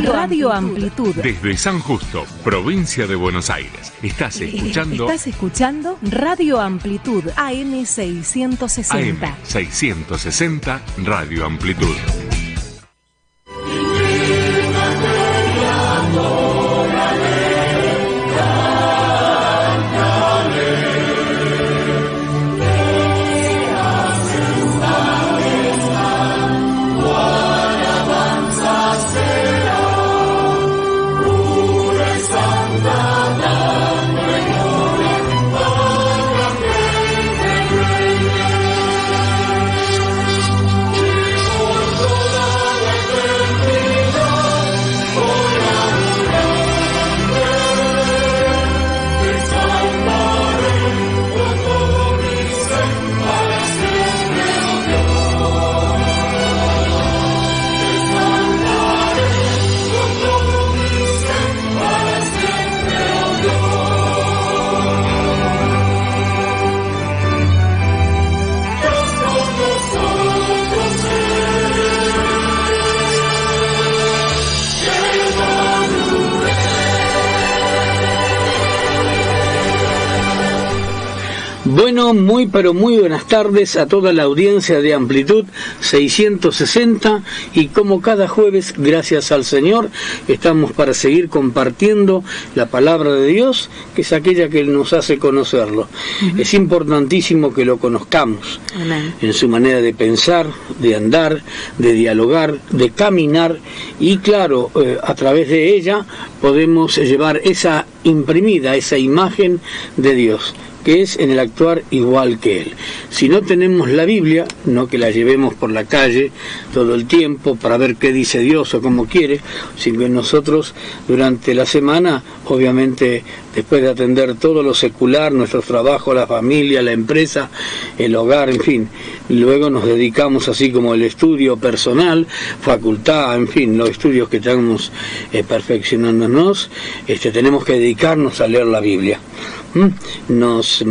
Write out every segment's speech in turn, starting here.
Radio Amplitud. Desde San Justo, provincia de Buenos Aires. Estás escuchando Radio Amplitud, AM 660. AM 660, Radio Amplitud. Bueno, muy buenas tardes a toda la audiencia de Amplitud 660 y como cada jueves, gracias al Señor, estamos para seguir compartiendo la palabra de Dios, que es aquella que nos hace conocerlo. Es importantísimo que lo conozcamos. Amén. En su manera de pensar, de andar, de dialogar, de caminar y claro, a través de ella podemos llevar esa imprimida, esa imagen de Dios, que es en el actuar igual que Él. Si no tenemos la Biblia, no que la llevemos por la calle todo el tiempo para ver qué dice Dios o cómo quiere, sino que nosotros durante la semana, obviamente después de atender todo lo secular, nuestro trabajo, la familia, la empresa, el hogar, en fin, luego nos dedicamos así como el estudio personal, facultad, en fin, los estudios que estamos perfeccionándonos, tenemos que dedicarnos a leer la Biblia. Nos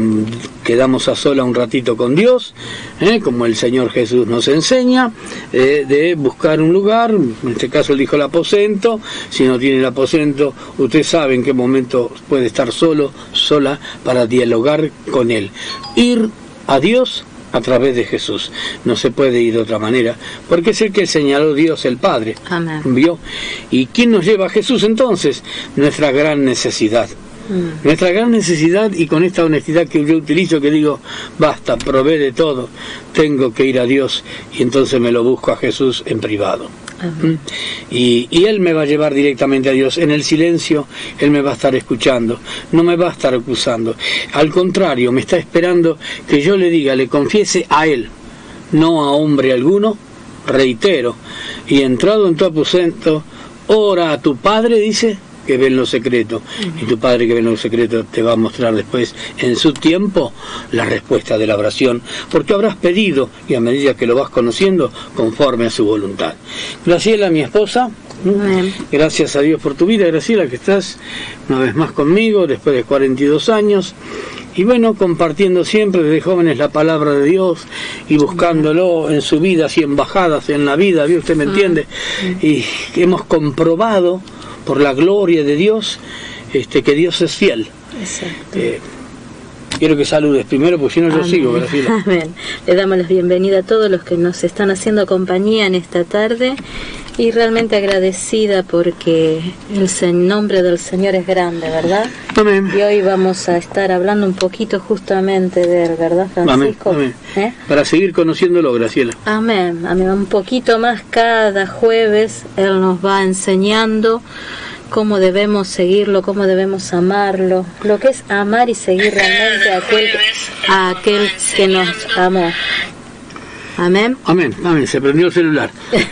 quedamos a sola un ratito con Dios, como el Señor Jesús nos enseña, de buscar un lugar, en este caso Él dijo el aposento. Si no tiene el aposento, usted sabe en qué momento puede estar solo, sola, para dialogar con Él. Ir a Dios a través de Jesús. No se puede ir de otra manera, porque es el que señaló Dios el Padre. Amén. ¿Vio? ¿Y quién nos lleva a Jesús entonces? Nuestra gran necesidad. Nuestra gran necesidad, y con esta honestidad que yo utilizo, que digo, basta, probé de todo, tengo que ir a Dios, y entonces me lo busco a Jesús en privado. Y Él me va a llevar directamente a Dios. En el silencio Él me va a estar escuchando, no me va a estar acusando, al contrario, me está esperando que yo le diga, le confiese a Él, no a hombre alguno. Reitero, y entrado en tu aposento, ora a tu Padre, dice, que ve en lo secreto, y tu Padre que ve en lo secreto te va a mostrar después en su tiempo la respuesta de la oración, porque habrás pedido, y a medida que lo vas conociendo, conforme a su voluntad. Graciela, mi esposa, gracias a Dios por tu vida, Graciela, que estás una vez más conmigo después de 42 años, y bueno, compartiendo siempre desde jóvenes la palabra de Dios y buscándolo en su vida, así en bajadas en la vida, ¿vio? Usted me entiende, y hemos comprobado por la gloria de Dios, que Dios es fiel. Exacto. Quiero que saludes primero, porque si no yo sigo, Graciela. Amén. Le damos la bienvenida a todos los que nos están haciendo compañía en esta tarde, y realmente agradecida porque el nombre del Señor es grande, ¿verdad? Amén. Y hoy vamos a estar hablando un poquito justamente de Él, ¿verdad, Francisco? Amén. Para seguir conociéndolo, Graciela. Amén. Amén. Un poquito más cada jueves Él nos va enseñando cómo debemos seguirlo, cómo debemos amarlo, lo que es amar y seguir realmente a aquel que nos amó. Amén. Amén, amén, se prendió el celular.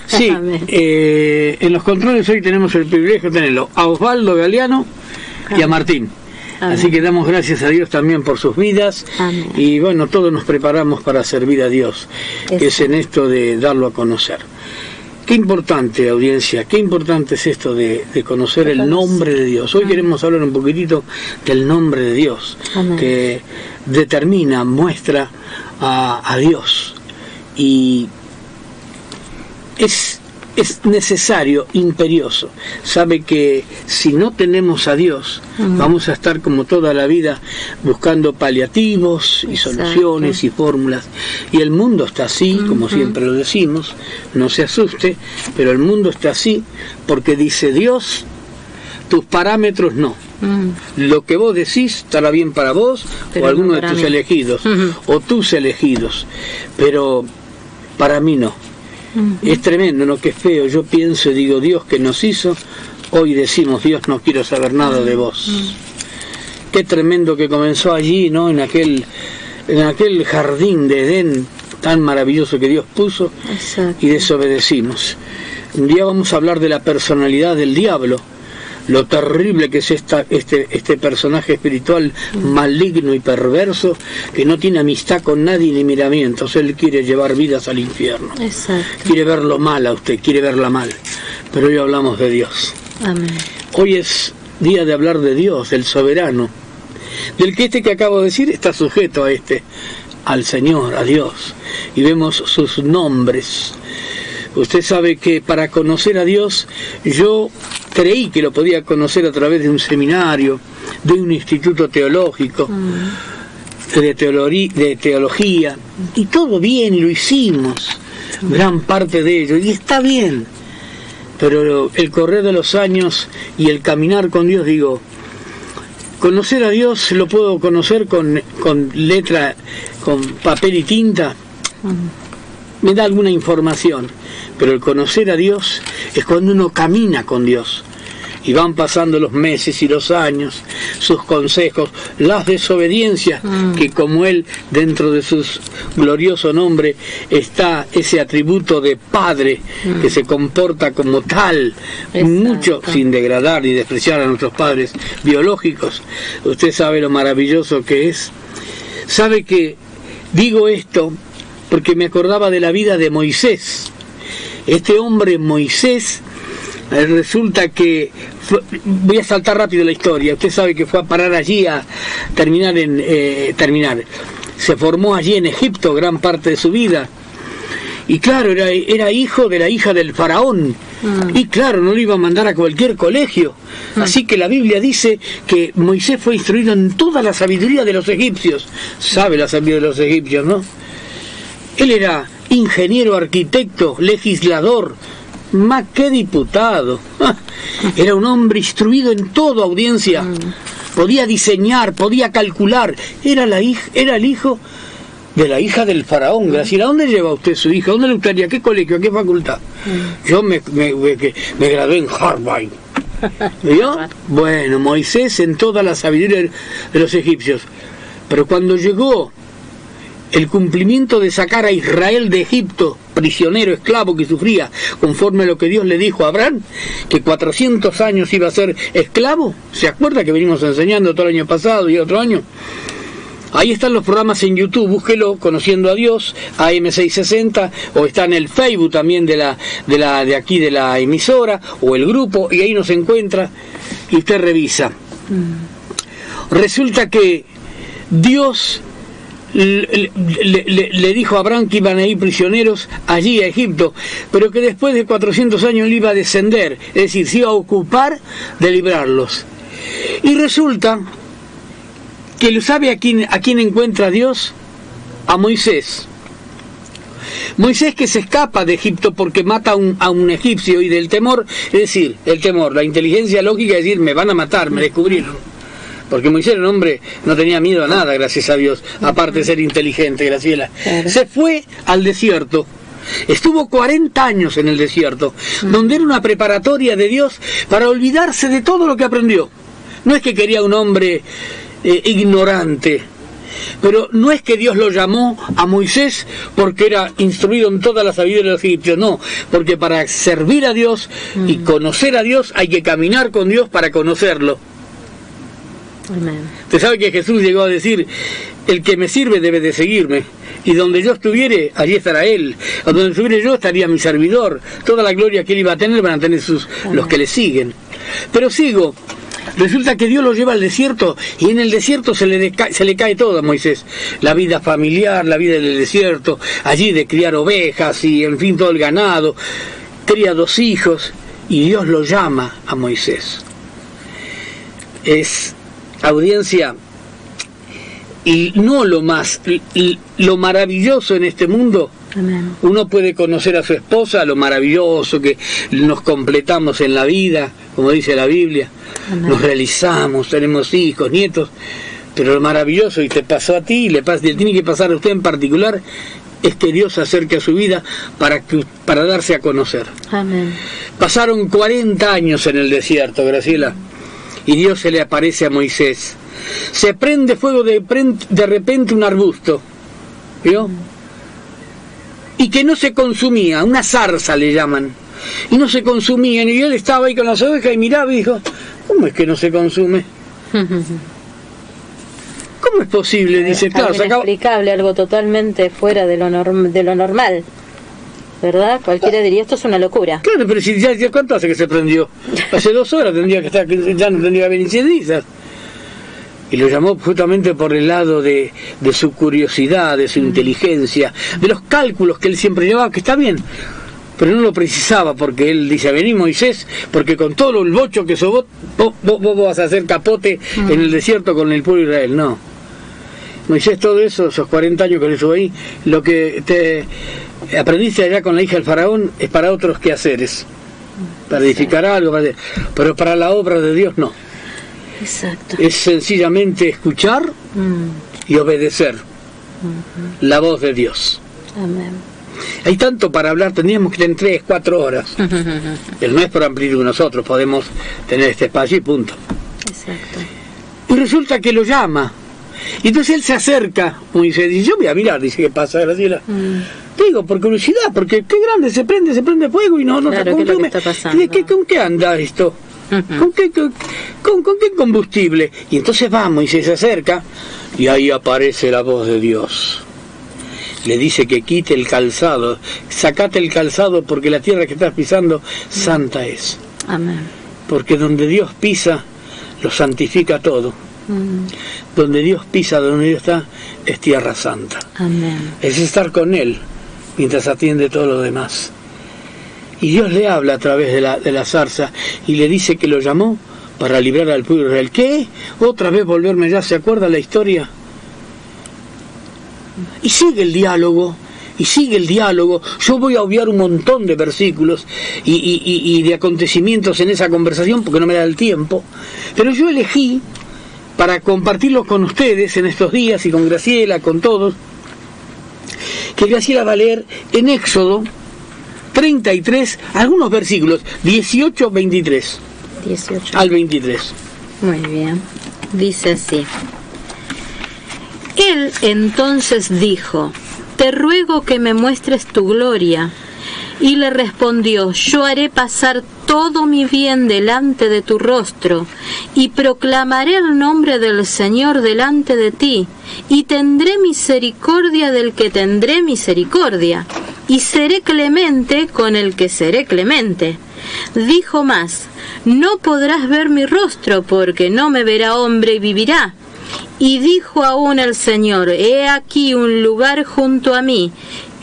Sí, en los controles hoy tenemos el privilegio de tenerlo a Osvaldo Galeano y a Martín. Amén. Así que damos gracias a Dios también por sus vidas. Amén. Y bueno, todos nos preparamos para servir a Dios, que es en esto de darlo a conocer. Qué importante, audiencia, qué importante es esto de conocer el nombre de Dios. Hoy queremos hablar un poquitito del nombre de Dios, que determina, muestra a Dios. Y es es necesario, imperioso. Sabe que si no tenemos a Dios, vamos a estar como toda la vida buscando paliativos y soluciones y fórmulas. Y el mundo está así, como siempre lo decimos, no se asuste, pero el mundo está así porque dice Dios, tus parámetros no. Lo que vos decís estará bien para vos, pero o alguno de tus elegidos, o tus elegidos, pero para mí no. Es tremendo, ¿no? Qué feo. Yo pienso y digo, Dios que nos hizo, hoy decimos, Dios, no quiero saber nada de vos. Qué tremendo que comenzó allí, ¿no? En aquel jardín de Edén tan maravilloso que Dios puso. Exacto. Y desobedecimos. Un día vamos a hablar de la personalidad del diablo, lo terrible que es este personaje espiritual maligno y perverso, que no tiene amistad con nadie ni miramientos. Él quiere llevar vidas al infierno. Exacto. Quiere verlo mal a usted, quiere verla mal. Pero hoy hablamos de Dios. Amén. Hoy es día de hablar de Dios, del soberano, del que que acabo de decir está sujeto a al Señor, a Dios. Y vemos sus nombres. Usted sabe que para conocer a Dios, yo creí que lo podía conocer a través de un seminario, de un instituto teológico, de teología, y todo bien, y lo hicimos, gran parte de ello, y está bien, pero el correr de los años y el caminar con Dios, digo, conocer a Dios lo puedo conocer con letra, con papel y tinta, me da alguna información, pero el conocer a Dios es cuando uno camina con Dios y van pasando los meses y los años, sus consejos, las desobediencias, que como Él dentro de su glorioso nombre está ese atributo de Padre que se comporta como tal. Exacto. Mucho sin degradar ni despreciar a nuestros padres biológicos. Usted sabe lo maravilloso que es. Sabe que digo esto porque me acordaba de la vida de Moisés. Este hombre Moisés, resulta que voy a saltar rápido la historia. Usted sabe que fue a parar allí a terminar. Se formó allí en Egipto gran parte de su vida. Y claro, era hijo de la hija del faraón. Y claro, no lo iba a mandar a cualquier colegio. Así que la Biblia dice que Moisés fue instruido en toda la sabiduría de los egipcios. Sabe la sabiduría de los egipcios, ¿no? Él era ingeniero, arquitecto, legislador, más que diputado. Era un hombre instruido en todo, audiencia. Podía diseñar, podía calcular. Era el hijo de la hija del faraón. Graciela, ¿a dónde lleva usted su hija? ¿A dónde le gustaría? ¿A qué colegio? ¿A qué facultad? Yo me gradué en Harvard. ¿Vio? Bueno, Moisés en toda la sabiduría de los egipcios. Pero cuando llegó el cumplimiento de sacar a Israel de Egipto, prisionero, esclavo que sufría, conforme a lo que Dios le dijo a Abraham, que 400 años iba a ser esclavo. ¿Se acuerda que venimos enseñando todo el año pasado y otro año? Ahí están los programas en YouTube, búsquelo, Conociendo a Dios, AM660, o está en el Facebook también de aquí de la emisora, o el grupo, y ahí nos encuentra, y usted revisa. Resulta que Dios le dijo a Abraham que iban a ir prisioneros allí a Egipto, pero que después de 400 años él iba a descender, es decir, se iba a ocupar de librarlos. Y resulta que ¿sabe a quién encuentra Dios? A Moisés. Moisés, que se escapa de Egipto porque mata a un egipcio, y del temor, es decir, el temor, la inteligencia lógica es decir, me van a matar, me descubrieron. Porque Moisés era un hombre, no tenía miedo a nada, gracias a Dios, aparte de ser inteligente, Graciela. Claro. Se fue al desierto, estuvo 40 años en el desierto, donde era una preparatoria de Dios para olvidarse de todo lo que aprendió. No es que quería un hombre ignorante, pero no es que Dios lo llamó a Moisés porque era instruido en toda la sabiduría de los egipcios, no, porque para servir a Dios y conocer a Dios hay que caminar con Dios para conocerlo. Amén. Usted sabe que Jesús llegó a decir, el que me sirve debe de seguirme, y donde yo estuviere, allí estará Él, o donde estuviere yo estaría mi servidor. Toda la gloria que Él iba a tener van a tener los que le siguen. Pero sigo. Resulta que Dios lo lleva al desierto, y en el desierto se le cae todo a Moisés. La vida familiar, la vida del desierto, allí de criar ovejas y en fin todo el ganado. cría 2 hijos y Dios lo llama a Moisés. Es, audiencia, y no lo maravilloso en este mundo. Amén. Uno puede conocer a su esposa, lo maravilloso que nos completamos en la vida, como dice la Biblia. Amén. Nos realizamos, tenemos hijos, nietos, pero lo maravilloso, y te pasó a ti, y le tiene que pasar a usted en particular, es que Dios se acerque a su vida para darse a conocer. Amén. Pasaron 40 años en el desierto, Graciela, y Dios se le aparece a Moisés. Se prende fuego de repente un arbusto, ¿vio? Y que no se consumía, una zarza le llaman, y no se consumían, y él estaba ahí con las ovejas y miraba y dijo, ¿cómo es que no se consume? ¿Cómo es posible? Dice, claro, algo inexplicable, algo totalmente fuera de lo normal, ¿verdad? Cualquiera diría, esto es una locura. Claro, pero si ya ¿cuánto hace que se prendió? Hace 2 horas tendría que estar, ya no tendría que haber cenizas. Y lo llamó justamente por el lado de su curiosidad, de su inteligencia, de los cálculos que él siempre llevaba, que está bien, pero no lo precisaba, porque él dice, vení Moisés, porque con todo el bocho que sos vos vas a hacer capote en el desierto con el pueblo de Israel. No. Moisés, todo eso, esos 40 años que le estuvo ahí, lo que te aprendiste allá con la hija del faraón es para otros quehaceres, para edificar algo, pero para la obra de Dios no. Exacto. Es sencillamente escuchar y obedecer la voz de Dios. Amén. Hay tanto para hablar, tendríamos que tener 3, 4 horas. Pero no es por amplitud, nosotros podemos tener este espacio y punto. Exacto. Y resulta que lo llama. Y entonces él se acerca, Moisés dice, yo voy a mirar, dice, ¿qué pasa, Graciela? Digo, por curiosidad, porque qué grande se prende fuego y no claro, se consume. ¿qué es lo que está pasando? ¿Con qué anda esto? ¿Con qué combustible? Y entonces va, Moisés se acerca y ahí aparece la voz de Dios. Le dice que quite el calzado, sacate el calzado porque la tierra que estás pisando santa es. Amén. Porque donde Dios pisa, lo santifica todo. Donde Dios pisa, donde Dios está, es tierra santa. Amén. Es estar con Él mientras atiende todo lo demás. Y Dios le habla a través de la zarza y le dice que lo llamó para librar al pueblo de Israel. ¿Qué? ¿Otra vez volverme ya? ¿Se acuerda la historia? Y sigue el diálogo, Yo voy a obviar un montón de versículos y de acontecimientos en esa conversación porque no me da el tiempo. Pero yo elegí para compartirlo con ustedes en estos días y con Graciela, con todos, que Graciela va a leer en Éxodo 33, algunos versículos, 18, 23. 18. Al 23. Muy bien. Dice así. Él entonces dijo, te ruego que me muestres tu gloria. Y le respondió, yo haré pasar todo mi bien delante de tu rostro, y proclamaré el nombre del Señor delante de ti, y tendré misericordia del que tendré misericordia, y seré clemente con el que seré clemente. Dijo más, no podrás ver mi rostro, porque no me verá hombre y vivirá. Y dijo aún el Señor, he aquí un lugar junto a mí,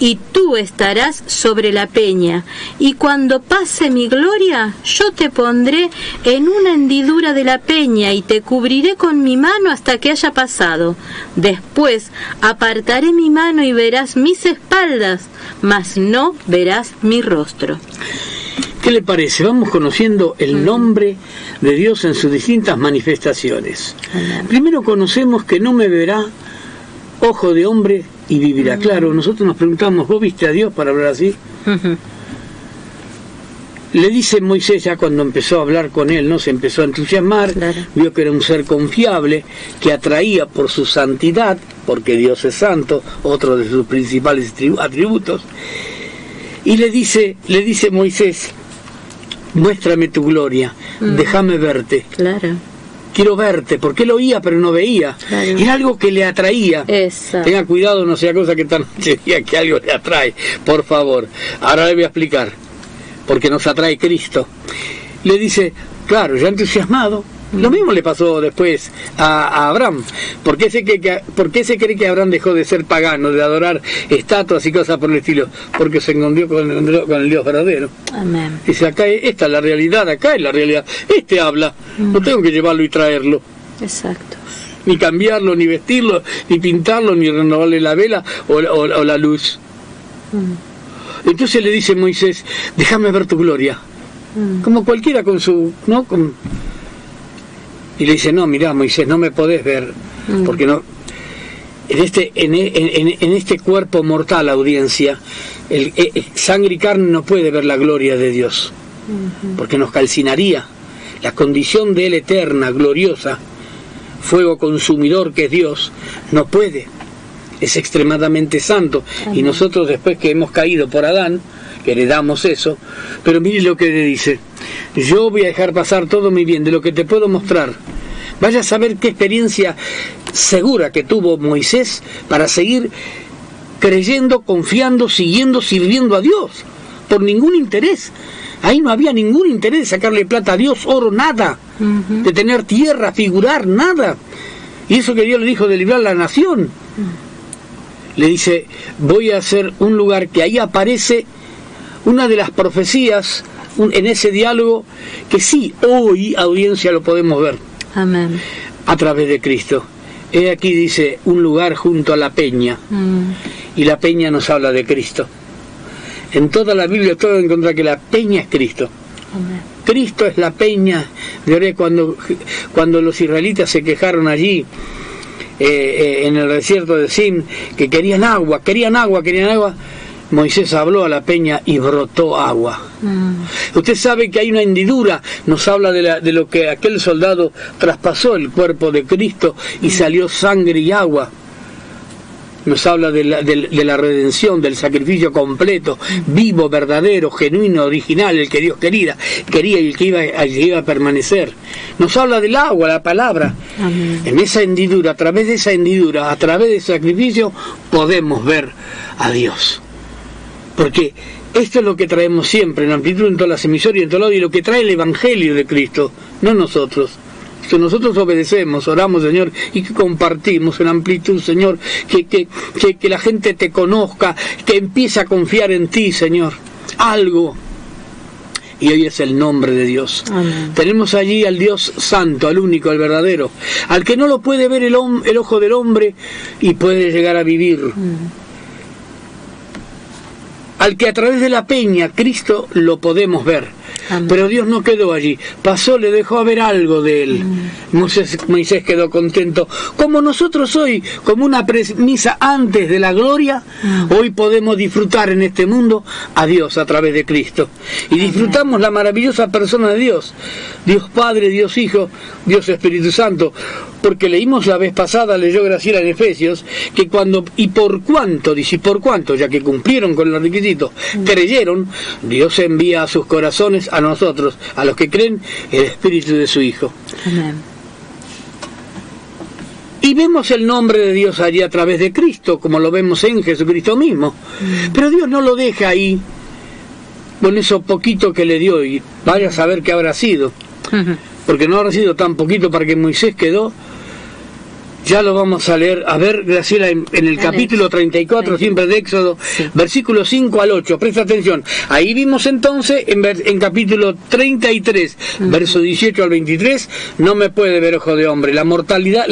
y tú estarás sobre la peña, y cuando pase mi gloria, yo te pondré en una hendidura de la peña, y te cubriré con mi mano hasta que haya pasado. Después apartaré mi mano y verás mis espaldas, mas no verás mi rostro. ¿Qué le parece? Vamos conociendo el nombre de Dios en sus distintas manifestaciones. Primero conocemos que no me verá ojo de hombre y vivirá. Claro, nosotros nos preguntamos, ¿vos viste a Dios para hablar así? Le dice Moisés, ya cuando empezó a hablar con él, ¿no? Se empezó a entusiasmar, claro. Vio que era un ser confiable, que atraía por su santidad, porque Dios es santo, otro de sus principales atributos. Y le dice Moisés, muéstrame tu gloria, déjame verte. Claro. Quiero verte, porque él oía pero no veía. Claro. Era algo que le atraía. Exacto. Tenga cuidado, no sea cosa que esta noche diga que algo le atrae, por favor. Ahora le voy a explicar, porque nos atrae Cristo. Le dice, claro, ya entusiasmado, Lo mismo le pasó después a Abraham. ¿Por qué se cree que Abraham dejó de ser pagano, de adorar estatuas y cosas por el estilo? Porque se encontró con el Dios verdadero. Amén. Dice, esta es la realidad, acá es la realidad. Habla, no tengo que llevarlo y traerlo. Exacto. Ni cambiarlo, ni vestirlo, ni pintarlo, ni renovarle la vela o la luz. Entonces le dice Moisés, déjame ver tu gloria. Como cualquiera con su... ¿no? Y le dice, no, mirá Moisés, no me podés ver, porque no... En este cuerpo mortal, audiencia, sangre y carne no puede ver la gloria de Dios, porque nos calcinaría. La condición de Él eterna, gloriosa, fuego consumidor que es Dios, no puede. Es extremadamente santo. Y nosotros, después que hemos caído por Adán, que heredamos eso, pero mire lo que le dice, yo voy a dejar pasar todo mi bien, de lo que te puedo mostrar. Vaya a saber qué experiencia segura que tuvo Moisés para seguir creyendo, confiando, siguiendo, sirviendo a Dios, por ningún interés. Ahí no había ningún interés de sacarle plata a Dios, oro, nada, de tener tierra, figurar, nada. Y eso que Dios le dijo de librar la nación. Le dice, voy a hacer un lugar que ahí aparece una de las profecías en ese diálogo que sí, hoy, audiencia, lo podemos ver. Amén. A través de Cristo. Aquí dice, un lugar junto a la peña. Y la peña nos habla de Cristo. En toda la Biblia todo encuentra que la peña es Cristo. Amén. Cristo es la peña. De ahora cuando los israelitas se quejaron allí, en el desierto de Sin, que querían agua, Moisés habló a la peña y brotó agua. Usted sabe que hay una hendidura, nos habla de lo que aquel soldado traspasó el cuerpo de Cristo y salió sangre y agua. Nos habla de la redención, del sacrificio completo, vivo, verdadero, genuino, original, el que Dios quería y el que iba a permanecer. Nos habla del agua, la palabra. Amén. En esa hendidura, a través de esa hendidura, a través de ese sacrificio, podemos ver a Dios. Porque esto es lo que traemos siempre, en amplitud, en todas las emisoras y en todo lado, y lo que trae el Evangelio de Cristo, no nosotros. Que nosotros obedecemos, oramos, Señor, y que compartimos en amplitud, Señor, que la gente te conozca, que empiece a confiar en ti, Señor, algo. Y hoy es el nombre de Dios. Amén. Tenemos allí al Dios santo, al único, al verdadero, al que no lo puede ver el ojo del hombre y puede llegar a vivir. Al que a través de la peña, Cristo, lo podemos ver. Amén. Pero Dios no quedó allí, pasó, le dejó ver algo de él. Moisés quedó contento. Como nosotros hoy, como una premisa antes de la gloria, hoy podemos disfrutar en este mundo a Dios a través de Cristo. Y disfrutamos la maravillosa persona de Dios, Dios Padre, Dios Hijo, Dios Espíritu Santo. Porque leímos la vez pasada, leyó Graciela en Efesios, que cuando, y por cuanto, ya que cumplieron con los requisitos, creyeron, Dios envía a sus corazones, a nosotros, a los que creen, el Espíritu de su Hijo. Amén. Y vemos el nombre de Dios allí a través de Cristo, como lo vemos en Jesucristo mismo. Pero Dios no lo deja ahí, con eso poquito que le dio, y vaya a saber qué habrá sido. Porque no habrá sido tan poquito para que Moisés quedó. Ya lo vamos a leer. A ver, Graciela, en el capítulo 34, siempre de Éxodo, versículos 5 al 8. Presta atención. Ahí vimos entonces, en capítulo 33, verso 18 al 23, no me puede ver ojo de hombre. La mortalidad,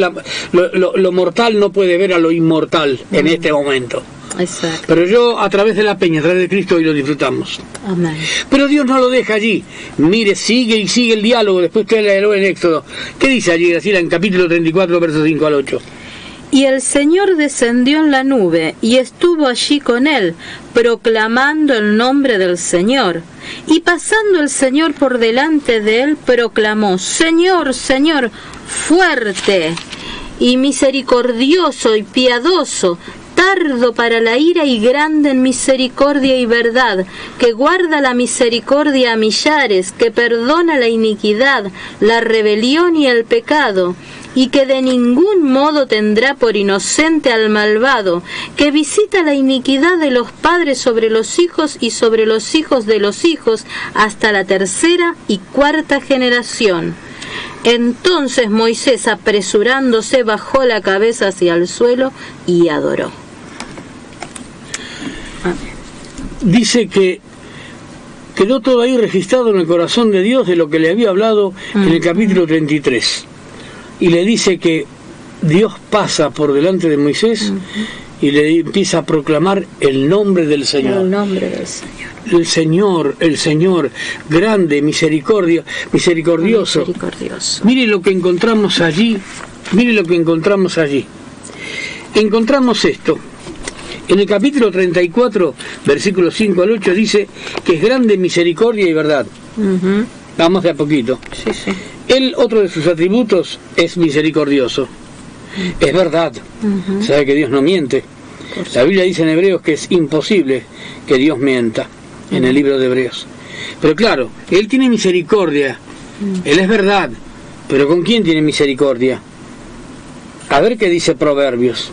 lo mortal no puede ver a lo inmortal en este momento. Exacto. Pero yo, a través de la peña, a través de Cristo, hoy lo disfrutamos. Amén. Pero Dios no lo deja allí. Mire, sigue el diálogo. Después usted leerá en Éxodo. ¿Qué dice allí, Graciela, en capítulo 34, versos 5 al 8? Y el Señor descendió en la nube y estuvo allí con él, proclamando el nombre del Señor. Y pasando el Señor por delante de él, proclamó: Señor, Señor, fuerte y misericordioso y piadoso, tardo para la ira y grande en misericordia y verdad, que guarda la misericordia a millares, que perdona la iniquidad, la rebelión y el pecado, y que de ningún modo tendrá por inocente al malvado, que visita la iniquidad de los padres sobre los hijos y sobre los hijos de los hijos, hasta la tercera y cuarta generación. Entonces Moisés, apresurándose, bajó la cabeza hacia el suelo y adoró. Dice que quedó todo ahí registrado en el corazón de Dios de lo que le había hablado en el capítulo 33. Y le dice que Dios pasa por delante de Moisés y le empieza a proclamar el nombre del Señor. El nombre del Señor. El Señor, grande, misericordioso. Misericordioso. Mire lo que encontramos allí, Encontramos esto. En el capítulo 34, versículos 5 al 8, dice que es grande misericordia y verdad. Vamos de a poquito. Sí, sí. Él, otro de sus atributos, es misericordioso. Es verdad. Sabe que Dios no miente. La Biblia dice en Hebreos que es imposible que Dios mienta, en el libro de Hebreos. Pero claro, Él tiene misericordia. Él es verdad. Pero ¿con quién tiene misericordia? A ver qué dice Proverbios.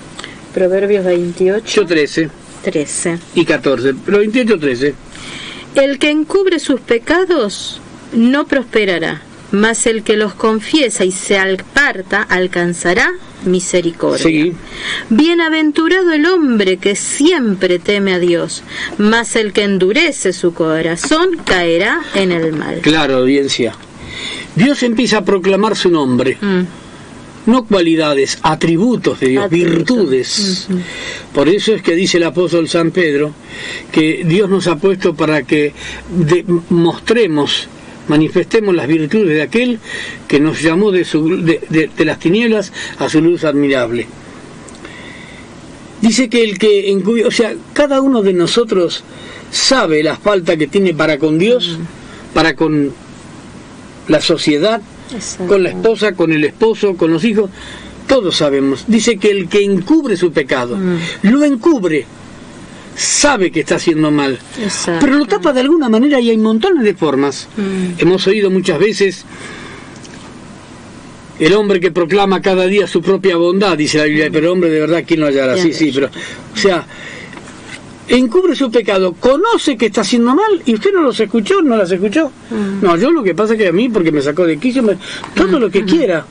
Proverbios 28, 13 y 14. Pero 28, 13. El que encubre sus pecados no prosperará, mas el que los confiesa y se aparta alcanzará misericordia. Sí. Bienaventurado el hombre que siempre teme a Dios, mas el que endurece su corazón caerá en el mal. Claro, audiencia. Dios empieza a proclamar su nombre. No cualidades, atributos de Dios, virtudes. Por eso es que dice el apóstol San Pedro que Dios nos ha puesto para que manifestemos las virtudes de aquel que nos llamó de las tinieblas a su luz admirable. Dice que el que encubre, o sea, cada uno de nosotros sabe la falta que tiene para con Dios, para con la sociedad, Exacto. Con la esposa, con el esposo, con los hijos, todos sabemos. Dice que el que encubre su pecado, lo encubre, sabe que está haciendo mal, Exacto. pero lo tapa de alguna manera y hay montones de formas. Hemos oído muchas veces el hombre que proclama cada día su propia bondad, dice la Biblia, pero hombre de verdad, ¿quién lo hallará? Sí, pero, o sea, encubre su pecado, conoce que está haciendo mal y usted no los escuchó, no las escuchó. No, yo lo que pasa es que a mí, porque me sacó de quicio, todo lo que quiera.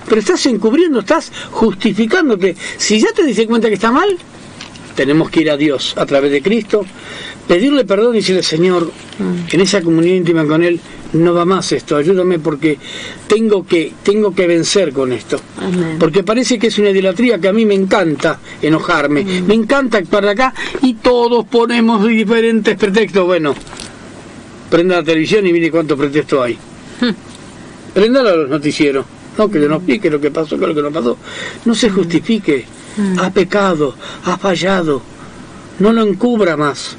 Pero estás encubriendo, estás justificándote. Si ya te diste cuenta que está mal, tenemos que ir a Dios a través de Cristo, pedirle perdón y decirle, Señor, en esa comunión íntima con Él, no va más esto, ayúdame porque tengo que vencer con esto. Amén. Porque parece que es una idolatría que a mí me encanta enojarme, me encanta actuar de acá y todos ponemos diferentes pretextos. Bueno, prenda la televisión y mire cuántos pretextos hay. Préndalo a los noticieros, no que nos explique lo que pasó, que lo que no pasó. No se justifique, ha pecado, ha fallado, no lo encubra más.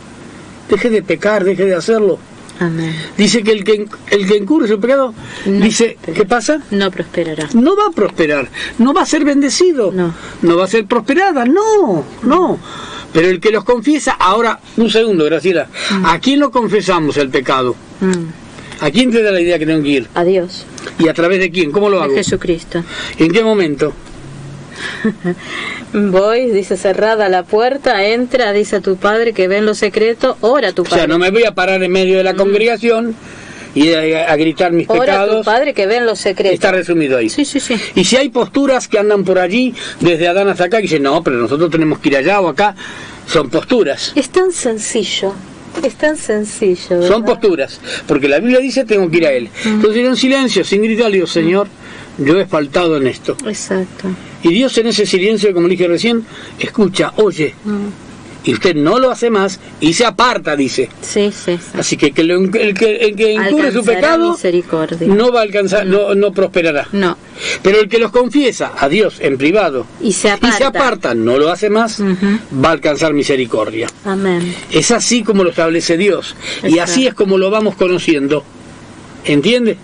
Deje de pecar, deje de hacerlo. Amén. Dice que el que encubre su pecado, dice, ¿qué pasa? No prosperará. No va a prosperar, no va a ser bendecido, no va a ser prosperada, no. Pero el que los confiesa, ahora, un segundo, Graciela, ¿a quién lo confesamos el pecado? ¿A quién te da la idea que tengo que ir? A Dios. ¿Y a través de quién? ¿Cómo lo hago? De Jesucristo. ¿En qué momento? Voy, dice, cerrada la puerta, entra, dice tu padre que ve en lo secreto, ora a tu padre. O sea, no me voy a parar en medio de la congregación y a gritar mis ora pecados. a tu padre que ve en lo secreto. Está resumido ahí. Sí. Y si hay posturas que andan por allí, desde Adán hasta acá, que dicen, no, pero nosotros tenemos que ir allá o acá, son posturas. Es tan sencillo. ¿verdad? Son posturas, porque la Biblia dice tengo que ir a Él. Entonces en silencio, sin gritar, le digo, Señor, yo he faltado en esto. Exacto. Y Dios en ese silencio, como dije recién, escucha, oye, y usted no lo hace más y se aparta, dice. Sí. Así que el que encubre su pecado no va a alcanzar, no prosperará. No. Pero el que los confiesa a Dios en privado y se aparta, no lo hace más, va a alcanzar misericordia. Amén. Es así como lo establece Dios. Exacto. Y así es como lo vamos conociendo. ¿Entiende?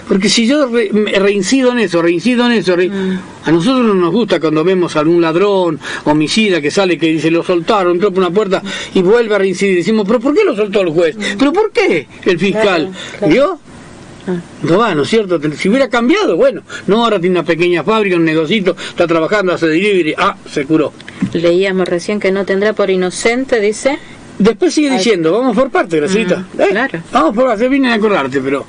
Porque si yo reincido en eso, a nosotros no nos gusta cuando vemos a algún ladrón, homicida que sale, que dice, lo soltaron, entró por una puerta y vuelve a reincidir. Decimos, ¿pero por qué lo soltó el juez? ¿Pero por qué el fiscal? Claro. ¿Vio? No va, ¿no es cierto? Si hubiera cambiado, bueno, no, ahora tiene una pequeña fábrica, un negocito, está trabajando, hace delivery, se curó. Leíamos recién que no tendrá por inocente, dice. Después sigue diciendo, vamos por parte, Gracita. Claro. Vamos por parte, vine a acordarte, pero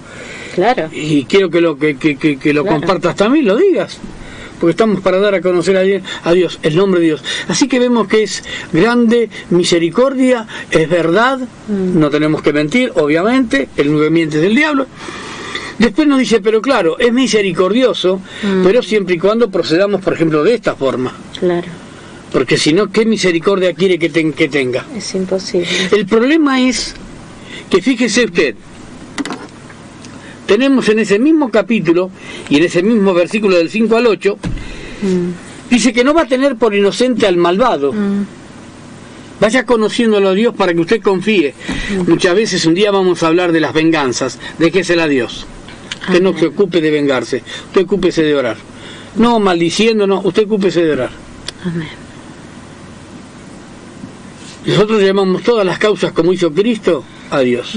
Claro. Y quiero que lo Claro. compartas también, lo digas. Porque estamos para dar a conocer a Dios, el nombre de Dios. Así que vemos que es grande misericordia, es verdad, no tenemos que mentir, obviamente, el único que miente es el diablo. Después nos dice, pero claro, es misericordioso, pero siempre y cuando procedamos, por ejemplo, de esta forma. Claro. Porque si no, ¿qué misericordia quiere que tenga? Es imposible. El problema es que, fíjese usted, tenemos en ese mismo capítulo y en ese mismo versículo del 5 al 8, dice que no va a tener por inocente al malvado. Vaya conociéndolo a Dios para que usted confíe. Muchas veces un día vamos a hablar de las venganzas, déjesela a Dios. Usted no se ocupe de vengarse, usted ocúpese de orar. No maldiciendo, no, usted ocúpese de orar. Amén. Nosotros llamamos todas las causas, como hizo Cristo, a Dios.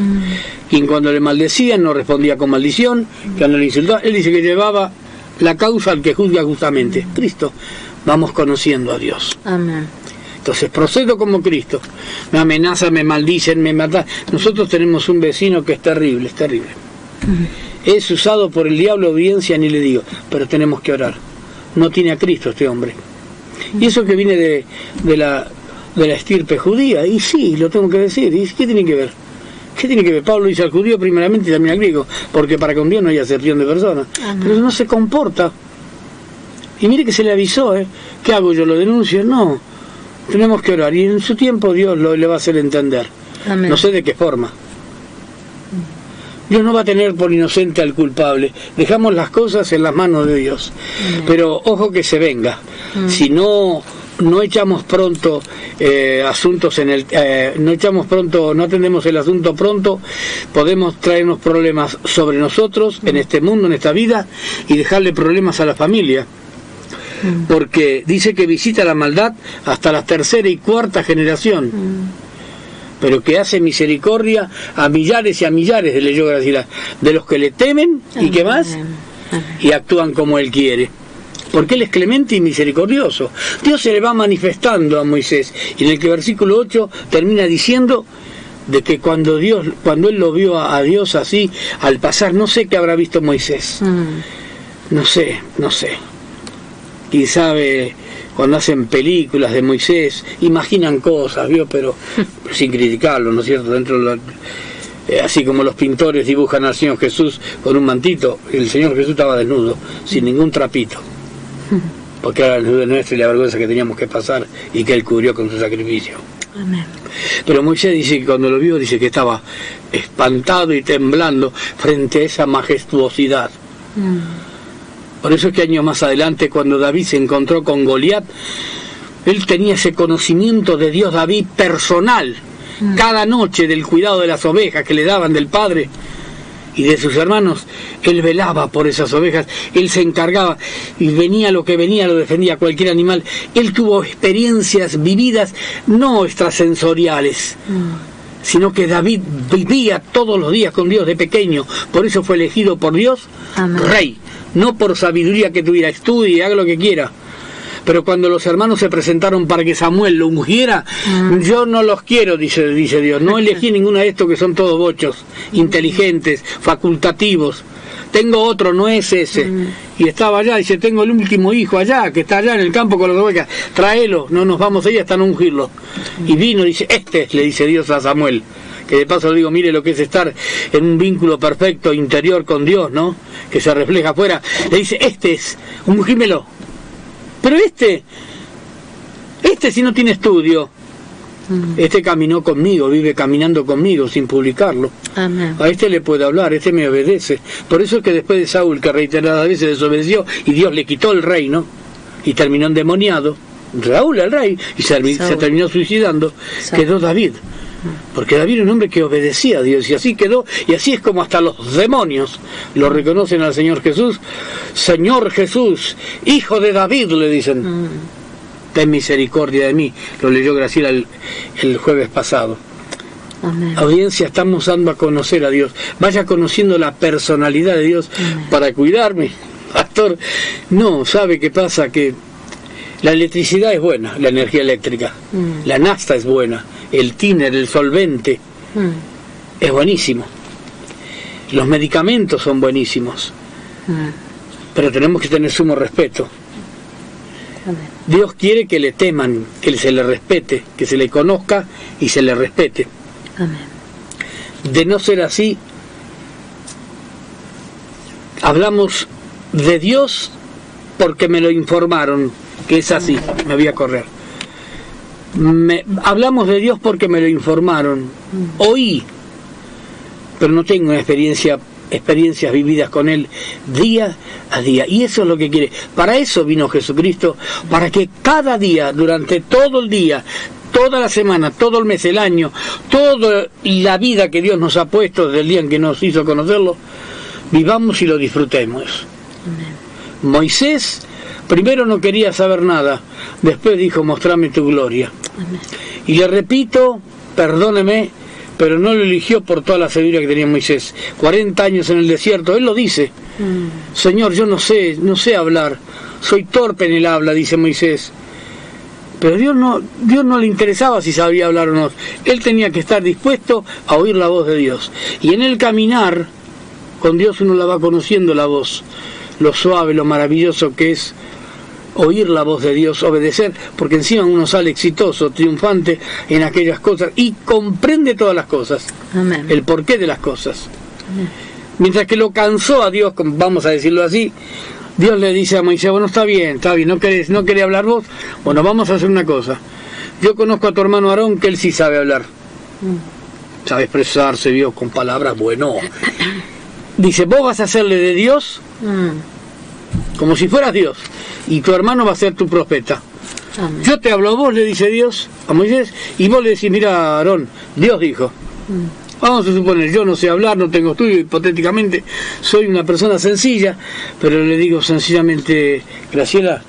Quien cuando le maldecían no respondía con maldición, cuando le insultaba, él dice que llevaba la causa al que juzga justamente. Cristo. Vamos conociendo a Dios. Amén. Entonces procedo como Cristo. Me amenazan, me maldicen, me matan. Nosotros tenemos un vecino que es terrible, es terrible. Es usado por el diablo, audiencia ni le digo, pero tenemos que orar. No tiene a Cristo este hombre. Y eso que viene de la estirpe judía, y sí, lo tengo que decir. ¿Y qué tiene que ver? ¿Qué tiene que ver? Pablo dice al judío primeramente y también al griego, porque para con Dios no hay acepción de personas. Pero no se comporta. Y mire que se le avisó, ¿qué hago yo? ¿Lo denuncio? No. Tenemos que orar y en su tiempo Dios le va a hacer entender. Amén. No sé de qué forma. Dios no va a tener por inocente al culpable. Dejamos las cosas en las manos de Dios. Pero ojo que se venga. Si no echamos pronto asuntos no atendemos el asunto pronto, podemos traernos problemas sobre nosotros, en este mundo, en esta vida, y dejarle problemas a la familia. Porque dice que visita la maldad hasta la tercera y cuarta generación, pero que hace misericordia a millares y a millares, leyó Graciela, de los que le temen y que más, y actúan como Él quiere. Porque Él es clemente y misericordioso. Dios se le va manifestando a Moisés, y en el que versículo 8 termina diciendo de que cuando Él lo vio a Dios así, al pasar, no sé qué habrá visto Moisés. No sé. Quién sabe, cuando hacen películas de Moisés, imaginan cosas, ¿vio? Pero sin criticarlo, ¿no es cierto? Así como los pintores dibujan al Señor Jesús con un mantito, el Señor Jesús estaba desnudo, sin ningún trapito. Porque era el desnudo nuestro y la vergüenza que teníamos que pasar y que Él cubrió con su sacrificio. Amén. Pero Moisés dice que cuando lo vio, dice que estaba espantado y temblando frente a esa majestuosidad. Por eso es que años más adelante, cuando David se encontró con Goliat, él tenía ese conocimiento de Dios David personal, cada noche del cuidado de las ovejas que le daban del padre y de sus hermanos. Él velaba por esas ovejas, él se encargaba, y venía lo que venía, lo defendía cualquier animal. Él tuvo experiencias vividas, no extrasensoriales, sino que David vivía todos los días con Dios de pequeño. Por eso fue elegido por Dios rey, no por sabiduría que tuviera, estudie y haga lo que quiera. Pero cuando los hermanos se presentaron para que Samuel lo ungiera, yo no los quiero, dice Dios, no elegí ninguno de estos que son todos bochos, inteligentes, facultativos. Tengo otro, no es ese. Y estaba allá, dice, tengo el último hijo allá, que está allá en el campo con las ovejas, tráelo, no nos vamos a ir hasta no ungirlo. Y vino, dice, le dice Dios a Samuel, que de paso le digo, mire lo que es estar en un vínculo perfecto interior con Dios, ¿no? Que se refleja afuera. Le dice, ungímelo. Pero este si no tiene estudio, caminó conmigo, vive caminando conmigo sin publicarlo. Amén. A le puede hablar, me obedece. Por eso es que después de Saúl, que reiteradas veces desobedeció, y Dios le quitó el reino, y terminó endemoniado, Saúl el rey, y se terminó suicidando, quedó David. Porque David era un hombre que obedecía a Dios, y así quedó, y así es como hasta los demonios lo reconocen al Señor Jesús. Señor Jesús, hijo de David, le dicen. Ten misericordia de mí, lo leyó Graciela el jueves pasado. Amén. Audiencia, estamos dando a conocer a Dios. Vaya conociendo la personalidad de Dios. Para cuidarme, pastor. No, ¿sabe qué pasa? Que la electricidad es buena, la energía eléctrica. La nafta es buena, el tiner, el solvente, es buenísimo. Los medicamentos son buenísimos, pero tenemos que tener sumo respeto. Amén. Dios quiere que le teman, que se le respete, que se le conozca y se le respete. Amén. De no ser así, hablamos de Dios porque me lo informaron, que es así. Me voy a correr. Hablamos de Dios porque me lo informaron. Oí, pero no tengo una experiencias vividas con Él día a día. Y eso es lo que quiere. Para eso vino Jesucristo, para que cada día, durante todo el día, toda la semana, todo el mes, el año, toda la vida que Dios nos ha puesto desde el día en que nos hizo conocerlo, vivamos y lo disfrutemos. Amén. Moisés primero no quería saber nada, después dijo, mostrame tu gloria. Amén. Y le repito, perdóneme, pero no lo eligió por toda la sabiduría que tenía Moisés. 40 años en el desierto, él lo dice. Señor, yo no sé hablar, soy torpe en el habla, dice Moisés. Pero Dios no le interesaba si sabía hablar o no. Él tenía que estar dispuesto a oír la voz de Dios. Y en el caminar con Dios uno la va conociendo la voz, lo suave, lo maravilloso que es oír la voz de Dios, obedecer, porque encima uno sale exitoso, triunfante en aquellas cosas y comprende todas las cosas. Amén. El porqué de las cosas. Amén. Mientras que lo cansó a Dios, vamos a decirlo así, Dios le dice a Moisés, bueno, está bien, no querés hablar vos, bueno, vamos a hacer una cosa. Yo conozco a tu hermano Aarón, que él sí sabe hablar. Sabe expresarse, Dios, con palabras, bueno. Dice, vos vas a hacerle de Dios como si fueras Dios, y tu hermano va a ser tu profeta. Amén. Yo te hablo a vos, le dice Dios a Moisés, y vos le decís, mira Aarón, Dios dijo. Vamos a suponer, yo no sé hablar, no tengo estudio, hipotéticamente soy una persona sencilla, pero le digo sencillamente, Graciela,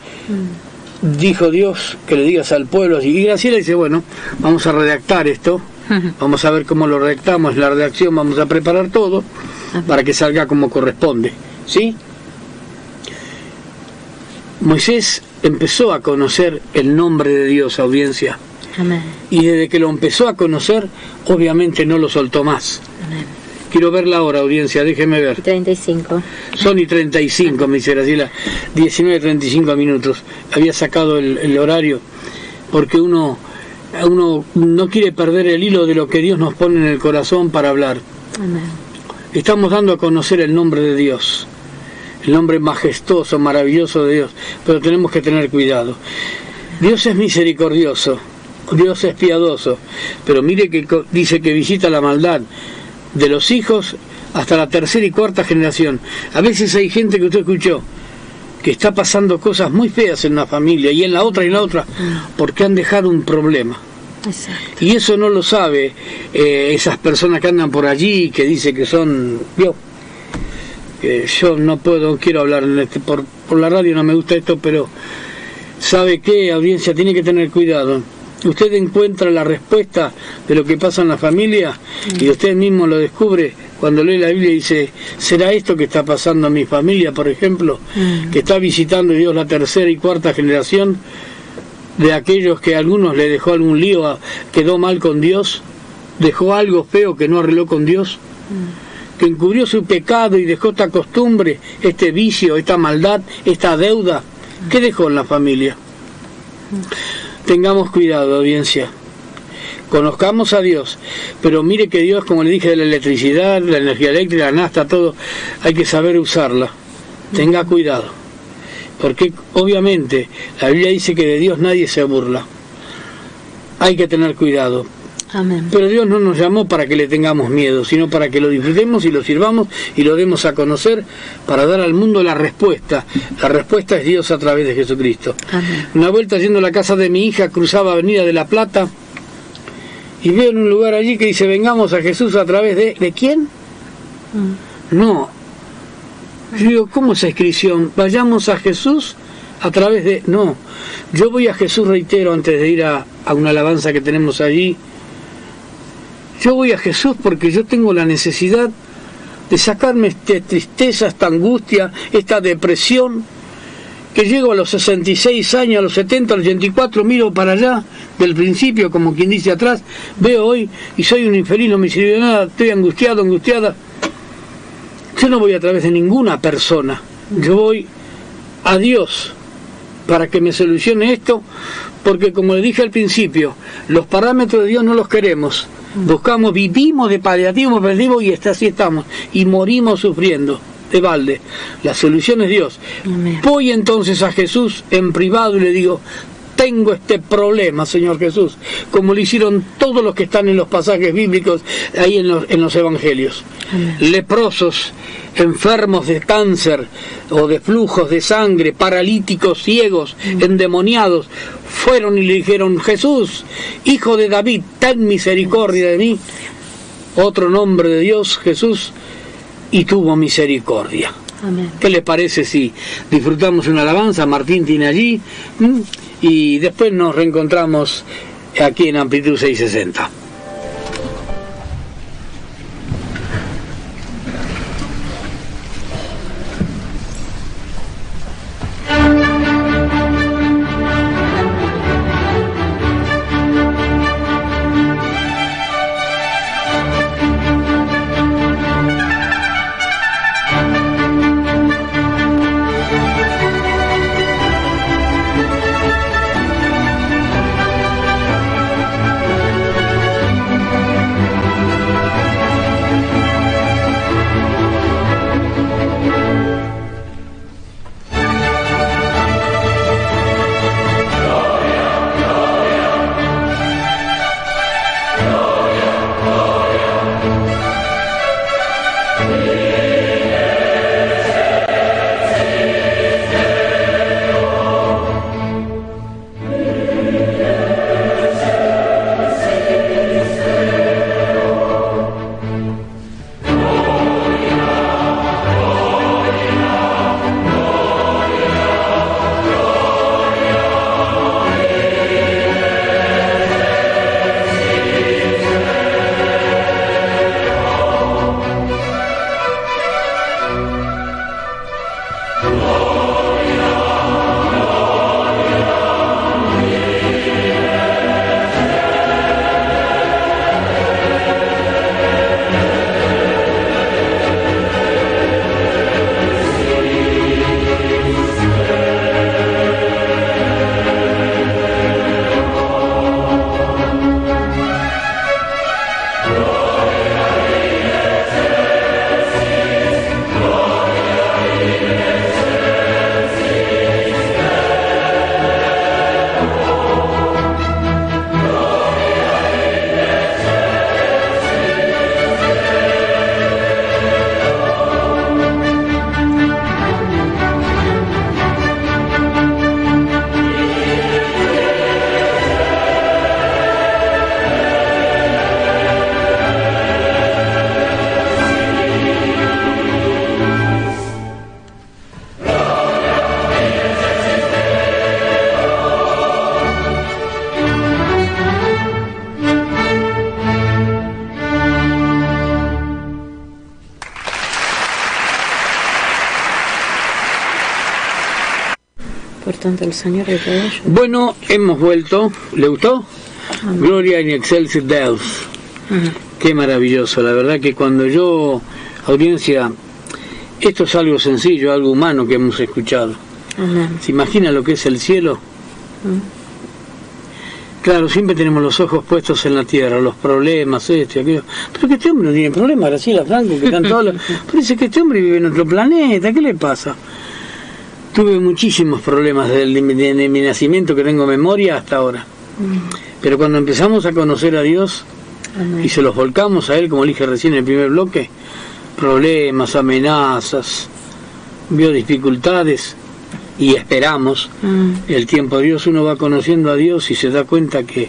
dijo Dios que le digas al pueblo así. Y Graciela dice, bueno, vamos a redactar esto, vamos a ver cómo lo redactamos, la redacción, vamos a preparar todo para que salga como corresponde, ¿sí? Moisés empezó a conocer el nombre de Dios, audiencia. Amén. Y desde que lo empezó a conocer, obviamente no lo soltó más. Amén. Quiero ver la hora, audiencia, déjeme ver. 35. Son y 35, me dice Graciela, 19:35 minutos. Había sacado el horario, porque uno no quiere perder el hilo de lo que Dios nos pone en el corazón para hablar. Amén. Estamos dando a conocer el nombre de Dios, el nombre majestuoso, maravilloso de Dios, pero tenemos que tener cuidado. Dios es misericordioso, Dios es piadoso, pero mire que dice que visita la maldad de los hijos hasta la tercera y cuarta generación. A veces hay gente que usted escuchó que está pasando cosas muy feas en una familia y en la otra porque han dejado un problema. Exacto. Y eso no lo sabe esas personas que andan por allí, que dicen que son... yo no quiero hablar por la radio, no me gusta esto, pero ¿sabe qué, audiencia? Tiene que tener cuidado. Usted encuentra la respuesta de lo que pasa en la familia y usted mismo lo descubre cuando lee la Biblia y dice, ¿será esto que está pasando en mi familia, por ejemplo? Que está visitando Dios la tercera y cuarta generación de aquellos que a algunos le dejó algún lío, quedó mal con Dios, dejó algo feo que no arregló con Dios, que encubrió su pecado y dejó esta costumbre, este vicio, esta maldad, esta deuda. ¿Qué dejó en la familia? Tengamos cuidado, audiencia. Conozcamos a Dios, pero mire que Dios, como le dije, de la electricidad, la energía eléctrica, la nafta, todo, hay que saber usarla. Tenga cuidado, porque obviamente la Biblia dice que de Dios nadie se burla. Hay que tener cuidado. Amén. Pero Dios no nos llamó para que le tengamos miedo, sino para que lo disfrutemos y lo sirvamos y lo demos a conocer para dar al mundo la respuesta. La respuesta es Dios a través de Jesucristo. Amén. Una vuelta yendo a la casa de mi hija, cruzaba Avenida de la Plata y veo en un lugar allí que dice, vengamos a Jesús a través ¿de quién? No. Yo digo, ¿cómo esa inscripción? Vayamos a Jesús a través de... No. Yo voy a Jesús, reitero, antes de ir a una alabanza que tenemos allí. Yo voy a Jesús porque yo tengo la necesidad de sacarme esta tristeza, esta angustia, esta depresión, que llego a los 66 años, a los 70, a los 84, miro para allá, del principio, como quien dice atrás, veo hoy y soy un infeliz, no me sirve de nada, estoy angustiado, angustiada. Yo no voy a través de ninguna persona, yo voy a Dios para que me solucione esto, porque como le dije al principio, los parámetros de Dios no los queremos. Buscamos, vivimos de paliativo y así estamos, y morimos sufriendo de balde. La solución es Dios. Amén. Voy entonces a Jesús en privado y le digo: tengo este problema, Señor Jesús, como lo hicieron todos los que están en los pasajes bíblicos ahí en los evangelios. Amén. Leprosos, enfermos de cáncer o de flujos de sangre, paralíticos, ciegos, endemoniados, fueron y le dijeron: Jesús, Hijo de David, ten misericordia de mí. Otro nombre de Dios, Jesús, y tuvo misericordia. Amén. ¿Qué les parece si disfrutamos una alabanza? Martín tiene allí, y después nos reencontramos aquí en Amplitud 660. Tanto el Señor y todo ello. Bueno, hemos vuelto. ¿Le gustó? Amén. Gloria in excelsis Deus. Amén. Qué maravilloso. La verdad que cuando yo, audiencia, esto es algo sencillo, algo humano que hemos escuchado. Amén. ¿Se imagina lo que es el cielo? Claro, siempre tenemos los ojos puestos en la tierra, los problemas, esto y aquello. Pero que este hombre no tiene problemas, Graciela Franco, que están todos parece que este hombre vive en otro planeta. ¿Qué le pasa? Tuve muchísimos problemas desde mi nacimiento, que tengo memoria, hasta ahora. Pero cuando empezamos a conocer a Dios, Amén. y se los volcamos a Él, como dije recién en el primer bloque, problemas, amenazas, vio dificultades, y esperamos el tiempo de Dios, uno va conociendo a Dios y se da cuenta que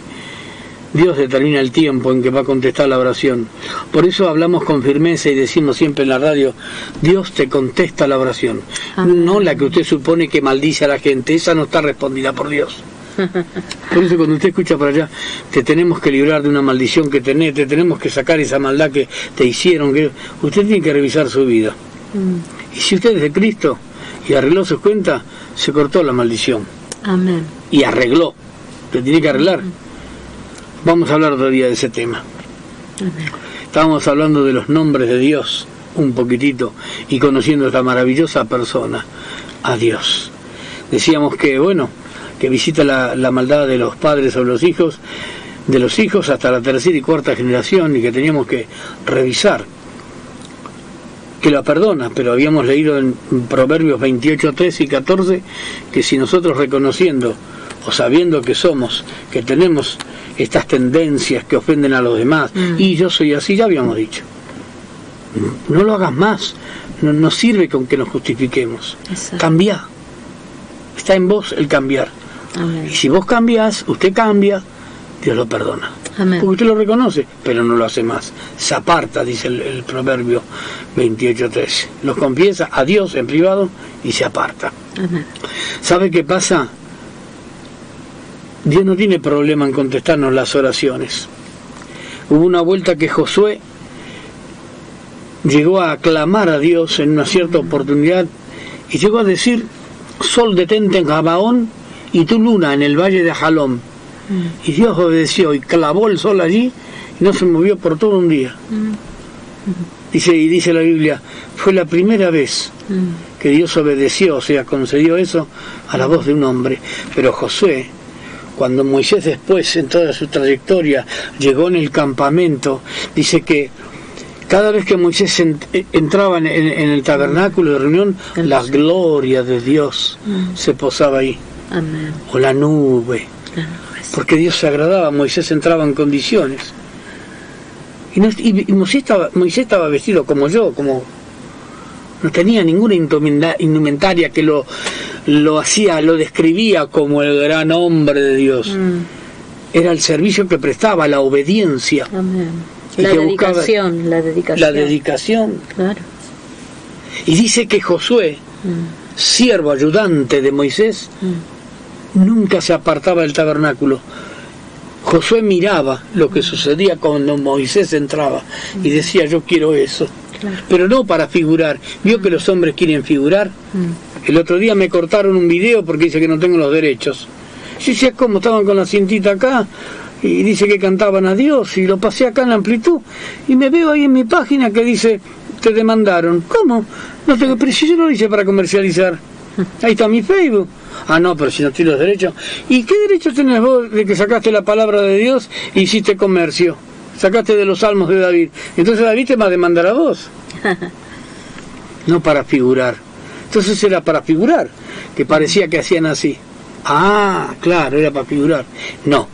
Dios determina el tiempo en que va a contestar la oración. Por eso hablamos con firmeza y decimos siempre en la radio: Dios te contesta la oración. Amén. No la que usted supone que maldice a la gente, esa no está respondida por Dios. Por eso cuando usted escucha por allá: te tenemos que librar de una maldición que tenés, te tenemos que sacar esa maldad que te hicieron, que usted tiene que revisar su vida. Y si usted es de Cristo y arregló sus cuentas, se cortó la maldición. Amén. Y arregló. Te tiene que arreglar. Vamos a hablar otro día de ese tema. Amén. Estábamos hablando de los nombres de Dios. un poquitito y conociendo a esta maravillosa persona, a Dios. Decíamos que, bueno, que visita la maldad de los padres sobre los hijos, de los hijos hasta la tercera y cuarta generación, y que teníamos que revisar, que la perdona, pero habíamos leído en Proverbios 28, 13 y 14, que si nosotros reconociendo o sabiendo que somos, que tenemos estas tendencias que ofenden a los demás, y yo soy así, ya habíamos dicho, no lo hagas más, no sirve con que nos justifiquemos. Exacto. Cambia, está en vos el cambiar. Amén. Y si vos cambiás, usted cambia, Dios lo perdona. Amén. Porque usted lo reconoce, pero no lo hace más. Se aparta, dice el Proverbio 28:13. Lo confiesa a Dios en privado y se aparta. Amén. ¿Sabe qué pasa? Dios no tiene problema en contestarnos las oraciones. Hubo una vuelta que Josué llegó a clamar a Dios en una cierta oportunidad y llegó a decir: sol detente en Gabaón y tu luna en el valle de Ajalón. Y Dios obedeció y clavó el sol allí y no se movió por todo un día. Dice la Biblia, fue la primera vez que Dios obedeció, o sea, concedió eso a la voz de un hombre. Pero Josué, cuando Moisés después en toda su trayectoria llegó en el campamento, dice que cada vez que Moisés entraba en el tabernáculo de reunión, la gloria de Dios se posaba ahí. Amén. O la nube. Porque Dios se agradaba, Moisés entraba en condiciones. Y Moisés estaba vestido como yo, como no tenía ninguna indumentaria que lo describía como el gran hombre de Dios. Era el servicio que prestaba, la obediencia. Amén. La dedicación. Claro. Y dice que Josué, siervo ayudante de Moisés, nunca se apartaba del tabernáculo. Josué miraba lo que sucedía cuando Moisés entraba y decía: yo quiero eso. Claro. Pero no para figurar. ¿Vio que los hombres quieren figurar? El otro día me cortaron un video porque dice que no tengo los derechos. Yo decía, ¿cómo? Estaban con la cintita acá y dice que cantaban a Dios, y lo pasé acá en la amplitud y me veo ahí en mi página que dice: te demandaron. ¿Cómo? No tengo, pero si yo lo hice para comercializar. Ahí está mi Facebook. Ah, no, pero si no tienes los derechos. ¿Y qué derechos tenés vos de que sacaste la palabra de Dios e hiciste comercio? Sacaste de los salmos de David. Entonces David te va a demandar a vos. No para figurar. Entonces era para figurar, que parecía que hacían así. Ah, claro, era para figurar. No,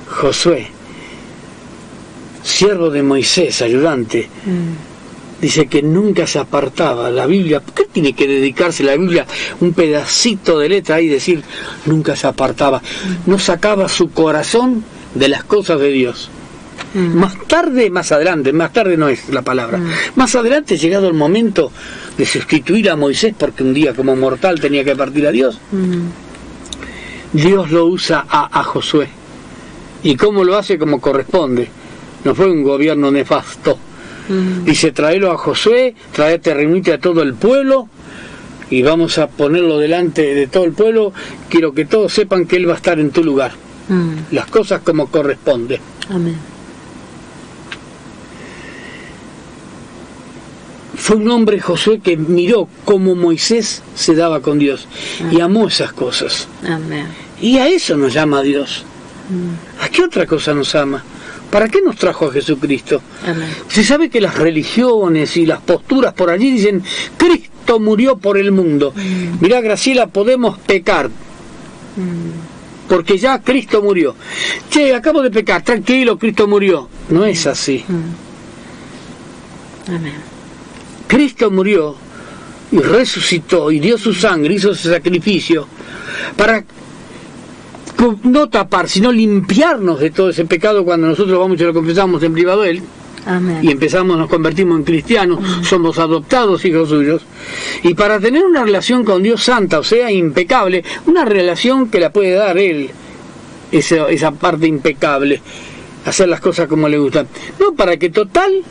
Josué, siervo de Moisés, ayudante, dice que nunca se apartaba. La Biblia, ¿por qué tiene que dedicarse la Biblia un pedacito de letra ahí y decir nunca se apartaba? No sacaba su corazón de las cosas de Dios. Más tarde no es la palabra. Más adelante, llegado el momento de sustituir a Moisés, porque un día como mortal tenía que partir a Dios, Dios lo usa a Josué. ¿Y cómo lo hace? Como corresponde. No fue un gobierno nefasto. Dice: traelo a Josué, reunite a todo el pueblo y vamos a ponerlo delante de todo el pueblo. Quiero que todos sepan que él va a estar en tu lugar. Las cosas como corresponde. Amén. Fue un hombre, Josué, que miró cómo Moisés se daba con Dios y amó esas cosas. Amén. Y a eso nos llama Dios. ¿A qué otra cosa nos ama? ¿Para qué nos trajo a Jesucristo? Amén. Se sabe que las religiones y las posturas por allí dicen: Cristo murió por el mundo. Mirá, Graciela, podemos pecar porque ya Cristo murió. Che, acabo de pecar, tranquilo, Cristo murió. No es así. Amén. Cristo murió y resucitó y dio su sangre, hizo ese sacrificio para no tapar, sino limpiarnos de todo ese pecado cuando nosotros vamos y lo confesamos en privado a Él. Amén. Y nos convertimos en cristianos, somos adoptados hijos suyos, y para tener una relación con Dios santa, o sea, impecable, una relación que la puede dar Él, esa parte impecable, hacer las cosas como le gustan, no para que total,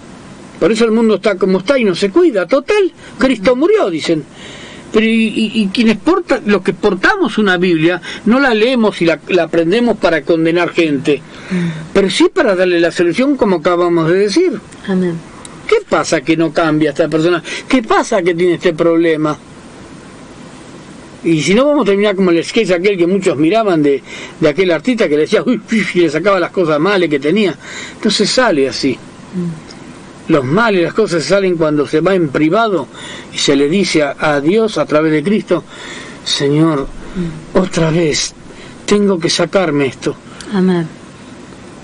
por eso el mundo está como está y no se cuida, total, Cristo murió, dicen. Pero y quienes los que portamos una Biblia, no la leemos y la aprendemos para condenar gente, pero sí para darle la solución, como acabamos de decir. Amén. ¿qué pasa que no cambia esta persona? ¿Qué pasa que tiene este problema? Y si no, vamos a terminar como el sketch aquel que muchos miraban de aquel artista que le decía, uy, y le sacaba las cosas males que tenía. Entonces sale así. Los males, las cosas salen cuando se va en privado y se le dice a Dios a través de Cristo, Señor, otra vez tengo que sacarme esto. Amén.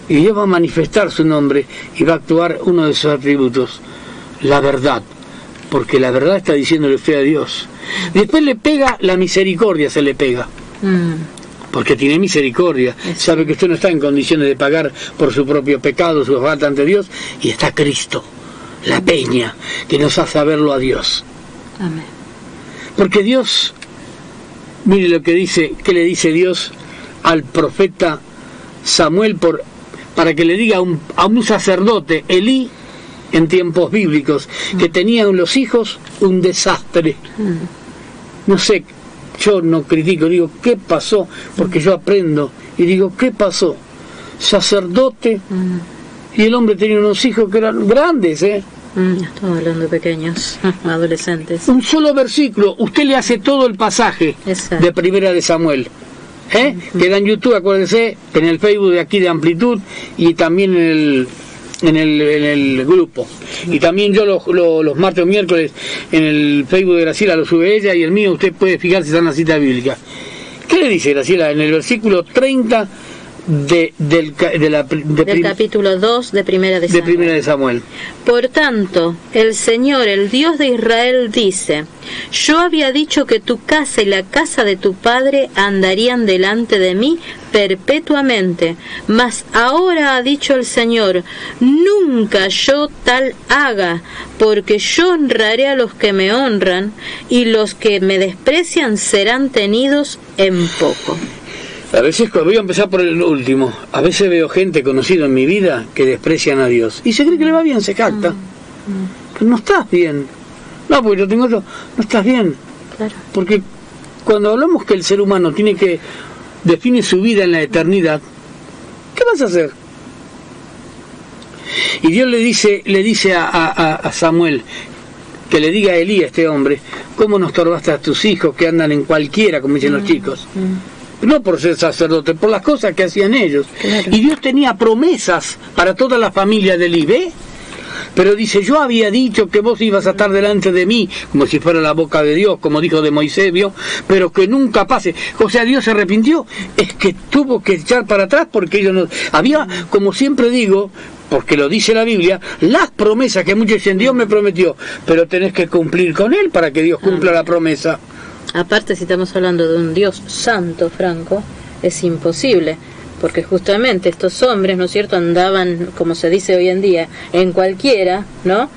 Y Dios va a manifestar su nombre y va a actuar uno de sus atributos, la verdad, porque la verdad está diciéndole fe a Dios. Después le pega la misericordia, se le pega, porque tiene misericordia, sabe que usted no está en condiciones de pagar por su propio pecado, su falta ante Dios, y está Cristo, la peña, que nos hace verlo a Dios. Amén. Porque Dios, mire lo que dice, que le dice Dios al profeta Samuel para que le diga a un sacerdote, Elí, en tiempos bíblicos, que tenían los hijos un desastre. No sé, yo no critico, digo, ¿qué pasó? Porque yo aprendo y digo, ¿qué pasó? Sacerdote, y el hombre tenía unos hijos que eran grandes, Estamos hablando de pequeños, adolescentes. Un solo versículo, usted le hace todo el pasaje de Primera de Samuel. Queda en YouTube, acuérdese, en el Facebook de aquí de Amplitud y también en el grupo. Y también yo los martes o miércoles en el Facebook de Graciela lo sube ella, y el mío usted puede fijarse si está en la cita bíblica. ¿Qué le dice Graciela? En el versículo 30 del capítulo 2 de Primera de Samuel. Por tanto, el Señor, el Dios de Israel, dice: yo había dicho que tu casa y la casa de tu padre andarían delante de mí perpetuamente, mas ahora ha dicho el Señor: nunca yo tal haga, porque yo honraré a los que me honran, y los que me desprecian serán tenidos en poco. A veces, voy a empezar por el último, a veces veo gente conocida en mi vida que desprecian a Dios y se cree que le va bien, se capta, pero no estás bien. No, porque yo tengo otro, no estás bien. Claro. Porque cuando hablamos que el ser humano define su vida en la eternidad, ¿qué vas a hacer? Y Dios le dice a Samuel, que le diga a Elí, a este hombre, ¿cómo no estorbaste a tus hijos que andan en cualquiera, como dicen los chicos? No por ser sacerdote, por las cosas que hacían ellos. Claro. Y Dios tenía promesas para toda la familia de Elí, ¿ve? Pero dice, yo había dicho que vos ibas a estar delante de mí, como si fuera la boca de Dios, como dijo de Moisés, ¿vio? Pero que nunca pase. O sea, Dios se arrepintió, es que tuvo que echar para atrás porque ellos no... Había, como siempre digo, porque lo dice la Biblia, las promesas que muchos dicen, Dios me prometió, pero tenés que cumplir con Él para que Dios cumpla la promesa. Aparte, si estamos hablando de un Dios santo, Franco, es imposible, porque justamente estos hombres, ¿no es cierto?, andaban, como se dice hoy en día, en cualquiera, ¿no?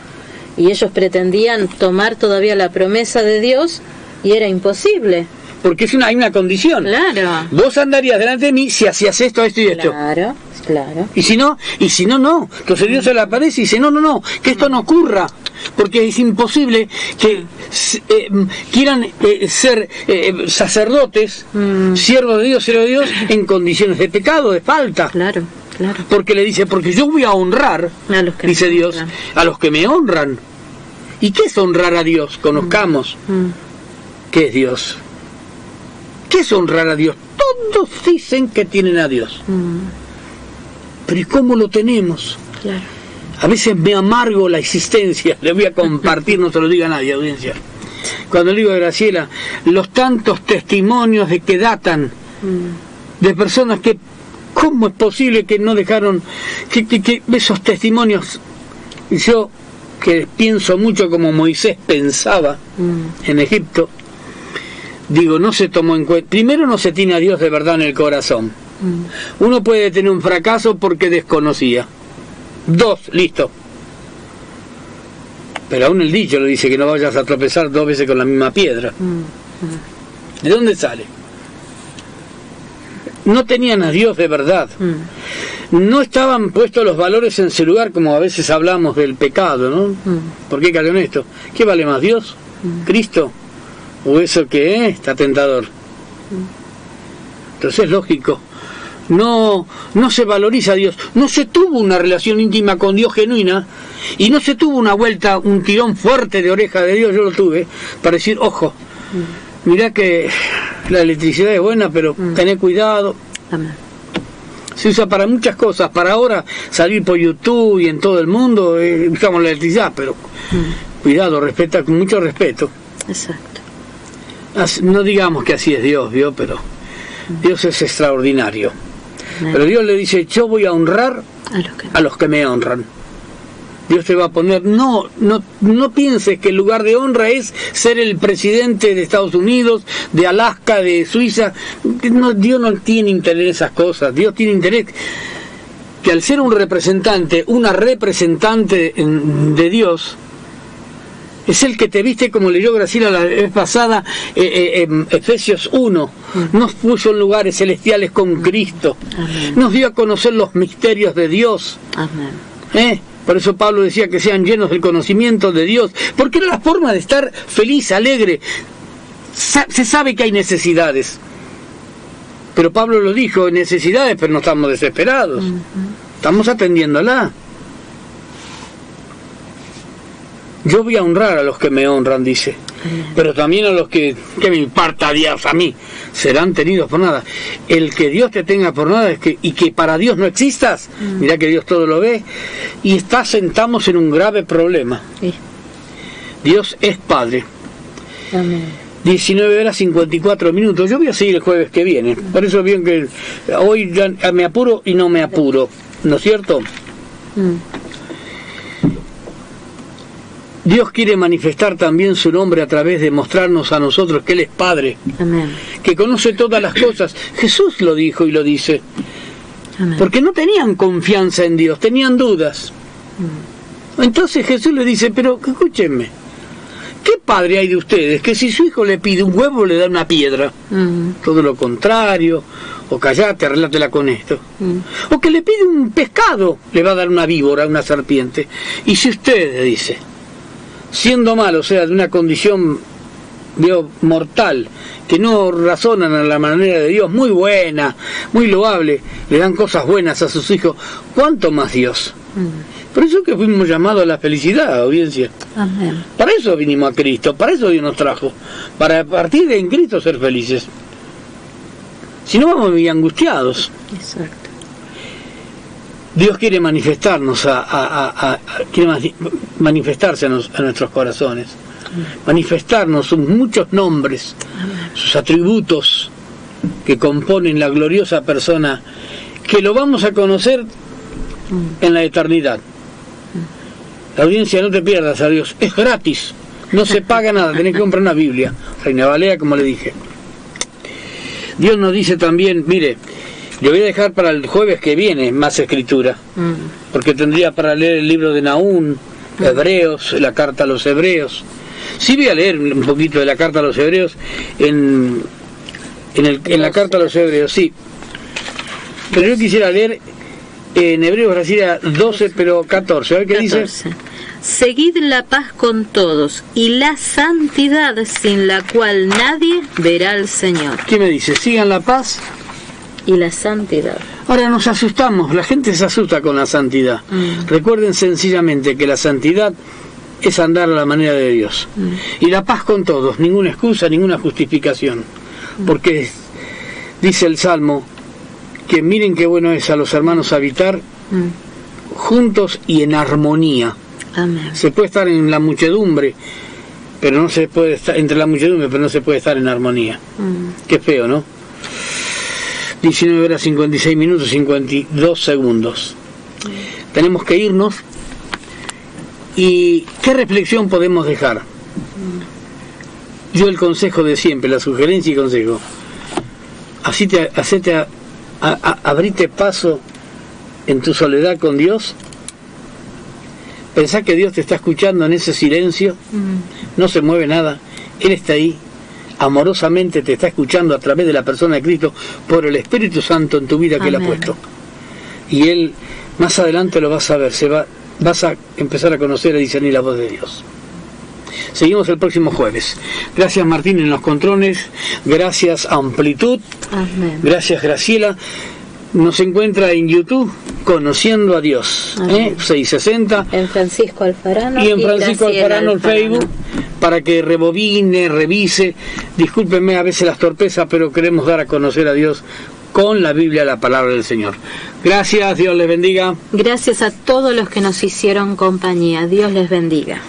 Y ellos pretendían tomar todavía la promesa de Dios y era imposible. Porque hay una condición. Claro. Vos andarías delante de mí si hacías esto, esto y esto. Claro, claro. Y si no, no. Entonces Dios se le aparece y dice, no, que esto no ocurra. Porque es imposible que quieran ser sacerdotes, siervos de Dios, en condiciones de pecado, de falta. Claro, claro. Porque le dice, porque yo voy a honrar, a los que dice Dios, a los que me honran. ¿Y qué es honrar a Dios? Conozcamos. ¿Qué es Dios? ¿Qué es honrar a Dios? Todos dicen que tienen a Dios. Pero ¿y cómo lo tenemos? Claro. A veces me amargo la existencia, le voy a compartir, no se lo diga a nadie, audiencia. Cuando le digo a Graciela, los tantos testimonios de que datan, de personas que, ¿cómo es posible que no dejaron, que esos testimonios, yo que pienso mucho como Moisés pensaba en Egipto, digo, no se tomó en cuenta, primero no se tiene a Dios de verdad en el corazón. Uno puede tener un fracaso porque desconocía. 2, listo. Pero aún el dicho lo dice, que no vayas a tropezar 2 veces con la misma piedra. ¿De dónde sale? No tenían a Dios de verdad. No estaban puestos los valores en su lugar, como a veces hablamos del pecado, ¿no? ¿Por qué cayó en esto? ¿Qué vale más, Dios? ¿Cristo? ¿O eso que está tentador? Entonces es lógico. no se valoriza a Dios, no se tuvo una relación íntima con Dios genuina, y no se tuvo una vuelta, un tirón fuerte de oreja de Dios. Yo lo tuve, para decir, ojo, mirá que la electricidad es buena, pero tené cuidado. Amén. Se usa para muchas cosas, para ahora salir por YouTube y en todo el mundo, usamos la electricidad, pero cuidado, respeta, con mucho respeto. Exacto. No digamos que así es Dios, ¿vio? Pero Dios es extraordinario. Amén. Pero Dios le dice, yo voy a honrar a los que me honran. Dios te va a poner, no pienses que el lugar de honra es ser el presidente de Estados Unidos, de Alaska, de Suiza. No, Dios no tiene interés en esas cosas. Dios tiene interés que al ser un representante, una representante de Dios, es el que te viste, como leyó Graciela la vez pasada, Efesios 1, nos puso en lugares celestiales con Cristo. Amén. Nos dio a conocer los misterios de Dios. Amén. Por eso Pablo decía que sean llenos del conocimiento de Dios, porque era la forma de estar feliz, alegre. Se sabe que hay necesidades, pero Pablo lo dijo, hay necesidades, pero no estamos desesperados, estamos atendiéndola. Yo voy a honrar a los que me honran, dice, pero también a los que me importa Dios a mí, serán tenidos por nada. El que Dios te tenga por nada y que para Dios no existas, mirá que Dios todo lo ve, y estamos en un grave problema. Sí. Dios es Padre. Amén. 19:54. Yo voy a seguir el jueves que viene, por eso bien que hoy ya me apuro y no me apuro, ¿no es cierto? Dios quiere manifestar también su nombre a través de mostrarnos a nosotros que Él es Padre. Amén. Que conoce todas las cosas. Jesús lo dijo y lo dice. Amén. Porque no tenían confianza en Dios, tenían dudas. Entonces Jesús le dice, pero escúchenme, ¿qué padre hay de ustedes que si su hijo le pide un huevo le da una piedra? Todo lo contrario. O callate, arreglátela con esto. O que le pide un pescado, le va a dar una víbora, una serpiente. Y si usted, dice, siendo malo, o sea, de una condición mortal, que no razonan a la manera de Dios, muy buena, muy loable, le dan cosas buenas a sus hijos, ¿cuánto más Dios? Por eso que fuimos llamados a la felicidad, audiencia. Amén. Para eso vinimos a Cristo, para eso Dios nos trajo, para a partir de en Cristo ser felices. Si no, vamos a vivir angustiados. Exacto. Dios quiere manifestarnos quiere manifestarse a nuestros corazones, manifestarnos sus muchos nombres, sus atributos que componen la gloriosa persona, que lo vamos a conocer en la eternidad. La audiencia, no te pierdas a Dios, es gratis, no se paga nada, tenés que comprar una Biblia, Reina Valera, como le dije. Dios nos dice también, mire, le voy a dejar para el jueves que viene más escritura, porque tendría para leer el libro de Nahum, Hebreos, la carta a los Hebreos. Sí voy a leer un poquito de la carta a los Hebreos en la carta a los Hebreos, sí. Pero yo quisiera leer en Hebreos, así 12, pero 14. A ver qué 14. Dice. Seguid la paz con todos y la santidad sin la cual nadie verá al Señor. ¿Qué me dice? Sigan la paz y la santidad. Ahora nos asustamos, la gente se asusta con la santidad. Recuerden sencillamente que la santidad es andar a la manera de Dios. Y la paz con todos, ninguna excusa, ninguna justificación. Porque dice el Salmo que miren qué bueno es a los hermanos habitar juntos y en armonía. Amén. Se puede estar en la muchedumbre, pero no se puede estar entre la muchedumbre, pero no se puede estar en armonía. Qué feo, ¿no? 19:56, 52 segundos. Tenemos que irnos. ¿Y qué reflexión podemos dejar? Yo el consejo de siempre, la sugerencia y consejo. Abrite paso en tu soledad con Dios. Pensá que Dios te está escuchando en ese silencio. No se mueve nada. Él está ahí. Amorosamente te está escuchando a través de la persona de Cristo por el Espíritu Santo en tu vida que Él ha puesto. Y Él, más adelante lo vas a ver, vas a empezar a conocer y discernir la voz de Dios. Seguimos el próximo jueves. Gracias Martín en los controles, gracias Amplitud, Amén. Gracias Graciela. Nos encuentra en YouTube, Conociendo a Dios, 660. En Francisco Alfarano. Y en Francisco Alfarano el Facebook, para que rebobine, revise. Discúlpenme a veces las torpezas, pero queremos dar a conocer a Dios con la Biblia, la palabra del Señor. Gracias, Dios les bendiga. Gracias a todos los que nos hicieron compañía. Dios les bendiga.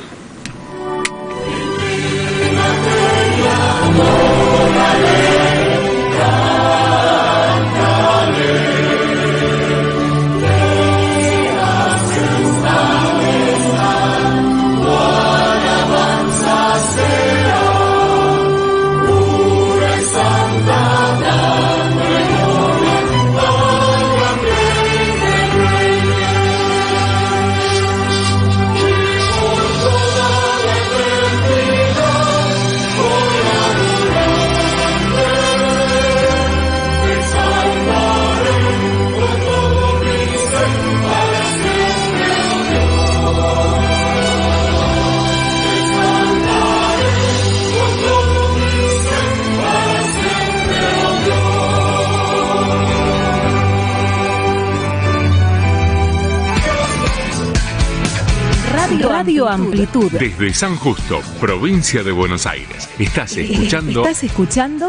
Radio Amplitud. Desde San Justo, provincia de Buenos Aires. Estás escuchando